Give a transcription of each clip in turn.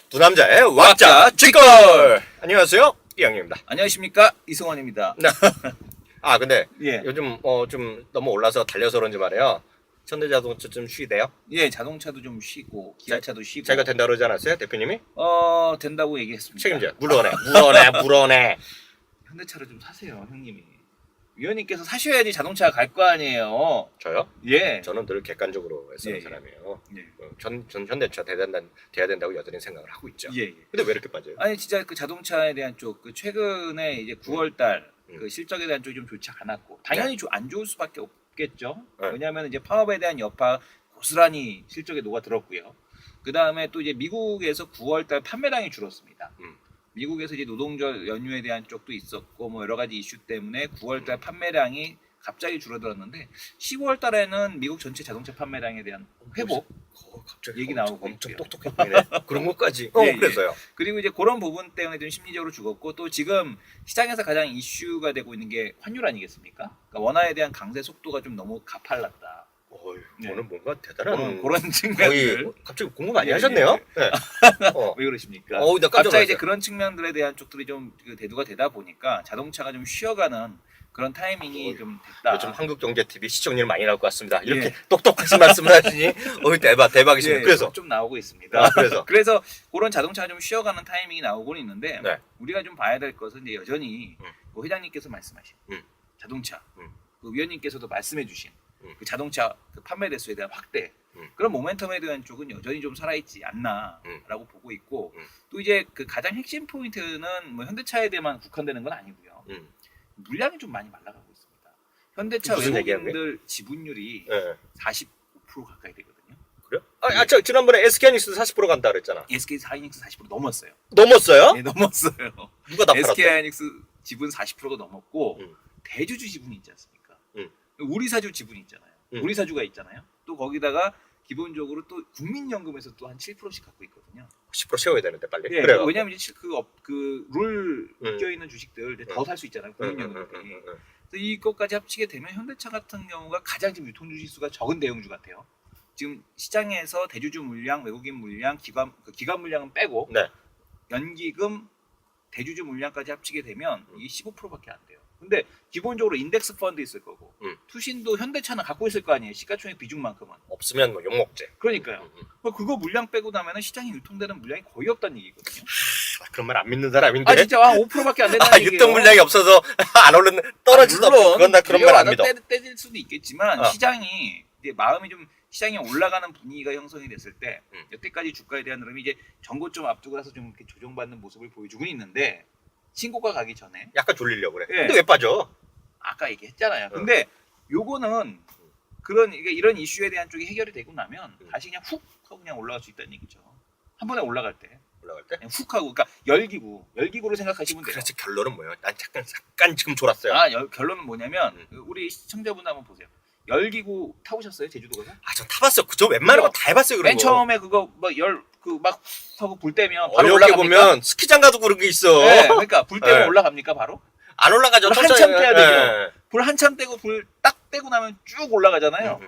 두 남자의 왁자 쥐걸. 안녕하세요, 이영입니다. 안녕하십니까, 이승원입니다. 네. 아 근데 예. 요즘 좀 너무 올라서 달려서 그런지 말이에요. 현대자동차 좀 쉬대요. 예, 자동차도 좀 쉬고 기아차도 쉬고. 자기가 된다 그러지 않았어요, 대표님이? 된다고 얘기했습니다. 책임져. 물어내. 물어내. 현대차를 좀 사세요, 형님이. 위원님께서 사셔야지 자동차가 갈 거 아니에요. 저요? 예. 저는 늘 객관적으로 쓰는 예, 예. 사람이에요. 예. 전 현대차 돼야 된다고 여전히 생각을 하고 있죠. 예, 예. 근데 왜 이렇게 빠져요? 아니 진짜 그 자동차에 대한 쪽, 그 최근에 이제 9월달 음. 그 실적에 대한 쪽이 좀 좋지 않았고, 당연히 안 좋을 수밖에 없겠죠. 네. 왜냐하면 이제 파업에 대한 여파 고스란히 실적에 녹아들었고요. 그 다음에 또 이제 미국에서 9월달 판매량이 줄었습니다. 미국에서 이제 노동절 연휴에 대한 쪽도 있었고 뭐 여러 가지 이슈 때문에 9월달 판매량이 갑자기 줄어들었는데 10월달에는 미국 전체 자동차 판매량에 대한 회복 갑자기 얘기 엄청, 나오고 엄청 있고요. 똑똑해 보이네. 그런 것까지. 예, 예. 그래서요. 그리고 이제 그런 부분 때문에 좀 심리적으로 죽었고, 또 지금 시장에서 가장 이슈가 되고 있는 게 환율 아니겠습니까? 그러니까 원화에 대한 강세 속도가 좀 너무 가팔랐다. 어휴, 네. 오늘 뭔가 대단한 그런 거의 측면들. 갑자기 공부 많이 예, 하셨네요. 네. 왜 그러십니까? 나 깜짝 갑자기 이제 놀랐어요. 그런 측면들에 대한 쪽들이 좀 대두가 되다 보니까 자동차가 좀 쉬어가는 그런 타이밍이 좀 됐다. 요즘 한국경제TV 시청률 많이 나올 것 같습니다. 이렇게 예. 똑똑하신 말씀을 하시니 대박이십니다. 예, 그래서 좀 나오고 있습니다. 그래서 그런 자동차가 좀 쉬어가는 타이밍이 나오고는 있는데, 네. 우리가 좀 봐야 될 것은 이제 여전히 그 회장님께서 말씀하신 자동차, 그 위원님께서도 말씀해주신 그 자동차 그 판매 대수에 대한 확대, 그런 모멘텀에 대한 쪽은 여전히 좀 살아있지 않나라고 보고 있고, 또 이제 그 가장 핵심 포인트는 뭐 현대차에 대해만 국한되는 건 아니고요. 물량이 좀 많이 말라가고 있습니다. 현대차 무슨 외국인들 지분율이 네. 45% 가까이 되거든요. 그래요? 저 지난번에 SK하이닉스 40% 간다 그랬잖아. SK 하이닉스 40% 넘었어요. 넘었어요? 네, 넘었어요. 누가 다 팔았대? SK 하이닉스 지분 40%가 넘었고, 음. 대주주 지분이 있지 않습니까? 음. 우리사주 지분이 있잖아요. 우리사주가 있잖아요. 또 거기다가 기본적으로 또 국민연금에서 또 한 7%씩 갖고 있거든요. 10% 채워야 되는데 빨리. 예, 그래요. 왜냐하면 이제 그룰 묶여 있는 주식들 더 살 수 있잖아요. 응, 국민연금이. 그래서 이것까지 합치게 되면 현대차 같은 경우가 가장 지금 유통 주식 수가 적은 대형주 같아요. 지금 시장에서 대주주 물량, 외국인 물량, 기관 물량은 빼고 네. 연기금, 대주주 물량까지 합치게 되면 이게 15%밖에 안 돼요. 근데 기본적으로 인덱스 펀드 있을 거고, 투신도 현대차는 갖고 있을 거 아니에요. 시가총액 비중만큼은. 없으면 뭐 욕먹지. 그러니까요. 그거 물량 빼고 나면은 시장에 유통되는 물량이 거의 없다는 얘기거든요. 그런 말 안 믿는 사람인데. 진짜 5%밖에 안 된다는 얘기예요. 유통 물량이 없어서 안 오르는 떨어지도 물론 그건 나 그런 말 안 믿어. 떼질 수도 있겠지만 시장이 이제 마음이 좀 시장에 올라가는 분위기가 형성이 됐을 때 여태까지 주가에 대한 흐름이 이제 전고점 앞두고 나서 좀 이렇게 조정받는 모습을 보여주고 있는데, 신고가 가기 전에 약간 졸리려고 그래. 예. 근데 왜 빠져? 아까 얘기했잖아요. 근데 요거는 이런 이슈에 대한 쪽이 해결이 되고 나면 다시 그냥 훅 하고 그냥 올라갈 수 있다는 얘기죠. 한 번에 올라갈 때 올라갈 때? 그냥 훅 하고, 그러니까 열기구를 생각하시면 돼요. 그래서 결론은 뭐예요? 난 잠깐 지금 졸았어요. 결론은 뭐냐면 우리 시청자분 한번 보세요. 열기구 타보셨어요? 제주도 가서? 전 타봤어요. 저 웬만한 거 다 해봤어요. 그런 맨 거. 처음에 그거 막 하고 불 때면 바로 어렵게 올라갑니까? 보면 스키장 가도 그런 게 있어. 네, 그러니까 불 때면 네. 올라갑니까 바로? 안 올라가죠. 불 한참 떼야 되죠. 불 한참 떼고 불 딱 떼고 나면 쭉 올라가잖아요.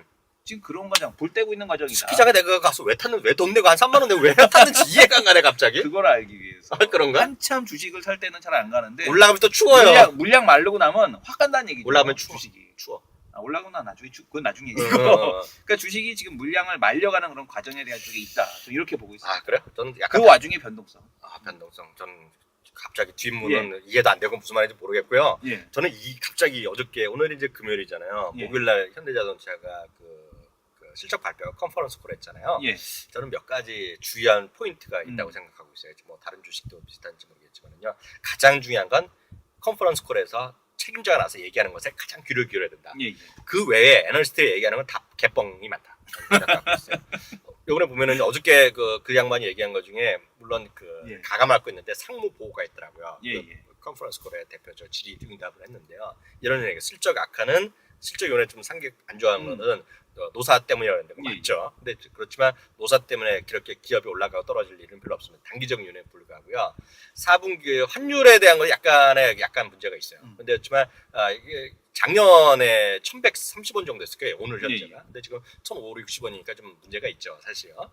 지금 그런 과정, 불 떼고 있는 과정이다. 스키장에 내가 가서 왜 돈 내고 한 3만 원 내고 왜 탔는지 이해가 안 가네 갑자기. 그걸 알기 위해서. 그런가? 한참 주식을 살 때는 잘 안 가는데 올라가면 또 추워요. 물량 마르고 나면 확 간다는 얘기죠. 올라가면 추워. 주식이. 추워. 올라가고 나 나중에 그건 나중 얘기고. 그러니까 주식이 지금 물량을 말려가는 그런 과정에 대한 쪽이 있다. 저 이렇게 보고 있어요. 그래? 저는 약간 그 와중에 변동성. 변동성. 저는 갑자기 뒷문은 이해도 안 되고 무슨 말인지 모르겠고요. 예. 저는 갑자기 어저께 오늘 이제 금요일이잖아요. 예. 목요일날 현대자동차가 그 실적 발표 컨퍼런스 콜 했잖아요. 예. 저는 몇 가지 주요한 포인트가 있다고 생각하고 있어요. 뭐 다른 주식도 비슷한지 모르겠지만요. 가장 중요한 건 컨퍼런스 콜에서 책임자가 나서 얘기하는 것에 가장 귀를 기울여야 된다. 예. 그 외에 애널리스트가 얘기하는 건 다 개뻥이 많다. 저는 생각하고 있어요. 요번에 보면은 어저께 그 양반이 얘기한 것 중에 물론 가감하고 있는데 상무 보고가 있더라고요. 컨퍼런스 콜의 대표 질의 응답을 했는데요. 이런 얘기, 실적 악화는 실적 요번에 좀 상계 안 좋아하는 거는 노사 때문이라는데 맞죠. 근데 그렇지만 노사 때문에 그렇게 기업이 올라가고 떨어질 일은 별로 없습니다. 단기적 요인에 불과하고요. 4분기 환율에 대한 건 약간 문제가 있어요. 근데 그렇지만 이게 작년에 1,130원 정도 했을 거예요. 오늘 현재가. 근데 지금 1,560원이니까 좀 문제가 있죠, 사실요.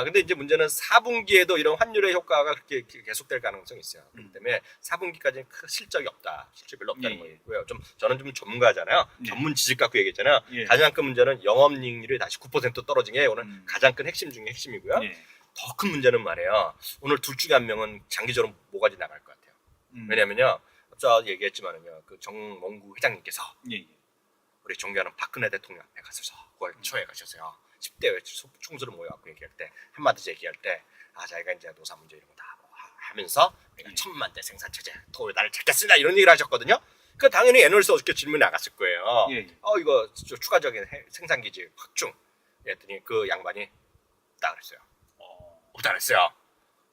근데 이제 문제는 4분기에도 이런 환율의 효과가 그렇게 계속될 가능성이 있어요. 그렇기 때문에 4분기까지는 큰 실적이 없다. 실적이 별로 없다는 거고요. 저는 좀 전문가잖아요. 전문 지식 갖고 얘기했잖아요. 가장 큰 문제는 영업이익률이 다시 9% 떨어진 게 오늘 가장 큰 핵심 중에 핵심이고요. 더 큰 문제는 말이에요. 오늘 둘 중에 한 명은 장기적으로 모가지 나갈 것 같아요. 왜냐면요. 앞서 얘기했지만은요. 그 정몽구 회장님께서 우리 존경하는 박근혜 대통령 앞에 가셔서 9월 초에 가셔서요. 10대 총수를 모여갖고 얘기할 때 한마디 얘기할 때 자기가 이제 노사 문제 이런 거 다 하면서 내가 1000만 대 생산 체제 도를 찾겠습니다 이런 얘기를 하셨거든요. 그 당연히 애널리스트 어저께 질문이 나갔을 거예요. 이거 추가적인 생산 기지 확충. 그랬더니 그 양반이 없다 그랬어요. 없다 그랬어요.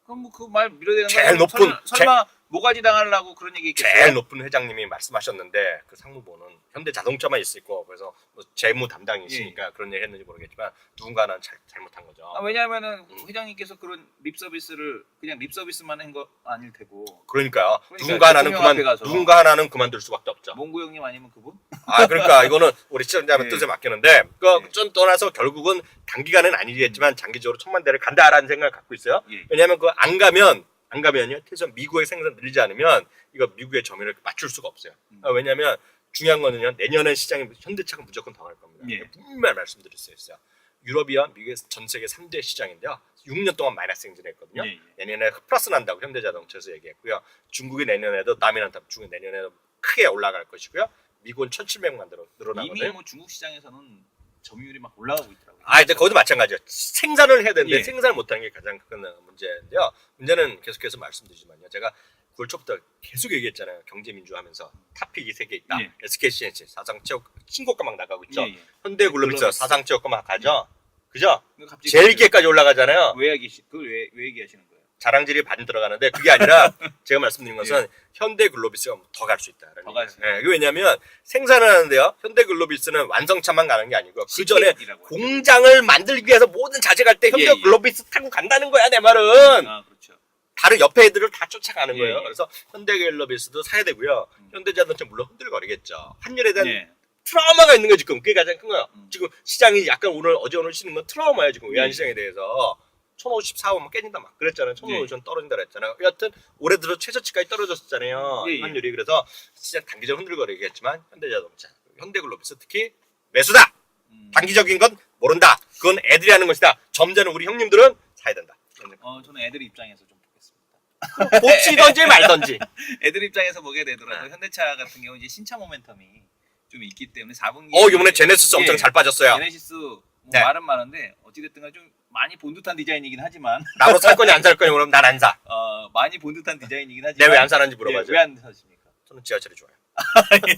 그럼 뭐 그 말 밀어대는 제일 높은 설마 모가지 당하려고 그런 얘기 있겠어요? 제일 높은 회장님이 말씀하셨는데 그 상무부는 현대자동차만 있고 그래서 뭐 재무 담당이시니까 그런 얘기 했는지 모르겠지만 누군가는 잘못한 거죠. 왜냐하면은 회장님께서 그런 립 서비스를 그냥 립 서비스만 한 거 아닐 테고. 그러니까요. 누군가 하나는 그만둘 수밖에 없죠. 몽구 형님 아니면 그분? 그러니까 이거는 우리 시청자분 뜻에 맡기는데 좀 떠나서 결국은 단기간은 아니겠지만 장기적으로 1000만 대를 간다라는 생각을 갖고 있어요. 왜냐하면 그 안 가면요. 최소한 미국의 생산 늘리지 않으면 이거 미국의 점유율을 맞출 수가 없어요. 왜냐하면 중요한 거는요. 내년에 시장에 현대차가 무조건 더 갈 겁니다. 분명히 말씀드릴 수 있어요. 유럽이야 미국의 전 세계 3대 시장인데요. 6년 동안 마이너스 행진했거든요. 내년에 플러스 난다고 현대자동차에서 얘기했고요. 중국이 내년에도 남이란 중국 내년에도 크게 올라갈 것이고요. 미국은 1,700만 대로 늘어나거든요. 이미 뭐 중국 시장에서는 점유율이 막 올라가고 있더라고요. 근데 거기도 마찬가지예요. 생산을 해야 되는데 생산을 못하는 게 가장 큰 문제인데요. 문제는 계속해서 말씀드리지만요. 제가 9월 초부터 계속 얘기했잖아요. 경제민주하면서 탑픽이 3개 있다. SKCNC 사상체육 신고가 막 나가고 있죠. 현대글로비스 사상체육가 막 가죠. 그죠? 제일기까지 올라가잖아요. 왜 얘기하시는 거예요? 자랑질이 반 들어가는데 그게 아니라 제가 말씀드린 것은 현대글로비스가 더 갈 수 있다. 더 갈 수 있다. 왜냐하면 생산을 하는데요. 현대글로비스는 완성차만 가는 게 아니고 그 전에 공장을 만들기 위해서 모든 자재갈 때 현대글로비스 타고 간다는 거야 내 말은. 그렇죠. 다른 옆에 애들을 다 쫓아가는 거예요. 그래서 현대글로비스도 사야 되고요. 현대자동차 물론 흔들거리겠죠. 환율에 대한 트라우마가 있는 거 지금 그게 가장 큰 거예요. 지금 시장이 약간 오늘 쉬는 건 트라우마예요. 지금 외환시장에 대해서. 1054원 깨진다 막 그랬잖아요. 1050원 떨어진다 그랬잖아요. 여하튼 올해 들어 최저치까지 떨어졌잖아요. 환율이. 그래서 시장 단기적으로 흔들거리겠지만 현대자동차, 현대글로비스 특히 매수다. 단기적인 건 모른다. 그건 애들이 하는 것이다. 점잖은 우리 형님들은 사야 된다. 저는 애들 입장에서 좀 보겠습니다. 봅시던지 말던지. 애들 입장에서 보게 되더라도 현대차 같은 경우 이제 신차 모멘텀이 좀 있기 때문에 4분기. 이번에 제네시스 엄청 잘 빠졌어요. 제네시스 말은 많은데 어찌됐든 간에 좀 많이 본 듯한 디자인이긴 하지만 나로 살 거냐 안 살 거냐 그러면 난 안 사. 많이 본 듯한 디자인이긴 하지만 내가 왜 안 사는지 물어봐죠. 왜 안 사십니까? 저는 지하철이 좋아요.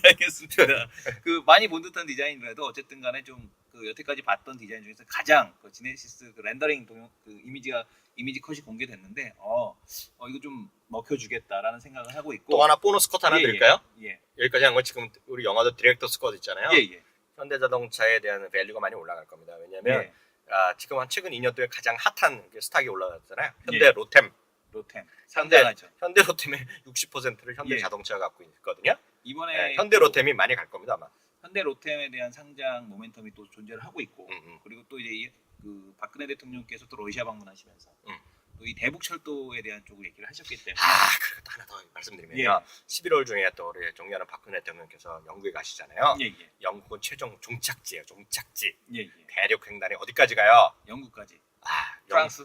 알겠습니다. 그 많이 본 듯한 디자인이라도 어쨌든 간에 좀 그 여태까지 봤던 디자인 중에서 가장 그 지네시스 그 렌더링 그 이미지 컷이 공개됐는데 이거 좀 먹혀주겠다라는 생각을 하고 있고 또 하나 보너스 컷 하나 드릴까요? 예. 여기까지 한 건 지금 우리 영화도 디렉터스 컷 있잖아요. 현대자동차에 대한 밸류가 많이 올라갈 겁니다. 왜냐하면 지금 한 최근 2년 동안 가장 핫한 스탁이 올라갔잖아요. 현대 로템 상당하죠. 현대 로템의 60%를 현대자동차가 갖고 있거든요. 이번에 현대 로템이 많이 갈 겁니다 아마. 현대 로템에 대한 상장 모멘텀이 또 존재를 하고 있고 그리고 또 이제 그 박근혜 대통령께서 또 러시아 방문하시면서 또 이 대북철도에 대한 쪽을 얘기를 하셨기 때문에 그리고 또 하나 더 말씀드리면요. 11월 중에 또 우리 존경하는 박근혜 대통령께서 영국에 가시잖아요. 영국은 최종 종착지예요. 종착지. 대륙 횡단이 어디까지 가요? 영국까지.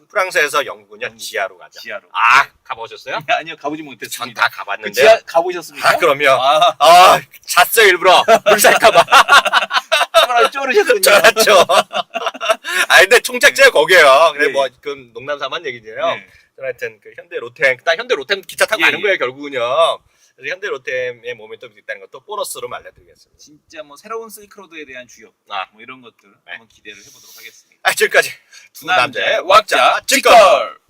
프랑스에서 영국은요 지하로 가죠. 지하로. 가보셨어요? 아니요, 가보지 못했습니다. 전 다 가봤는데. 지하 가보셨습니까? 그럼요. 잤어요 일부러 물 살까봐. 쪼르셨군요. 잤죠. 근데 총착지가 거기에요. 그래 그 농담삼한 얘기죠. 하여튼 그 현대 로템, 현대 로템 기차 타고 가는 거예요 결국은요. 그래서 현대 로템의 모멘텀이 있다는 것도 보너스로 알려드리겠습니다. 진짜 뭐 새로운 실크로드에 대한 주역, 뭐 이런 것들 한번 기대를 해보도록 하겠습니다. 지금까지 두 남자의 왁자 직걸.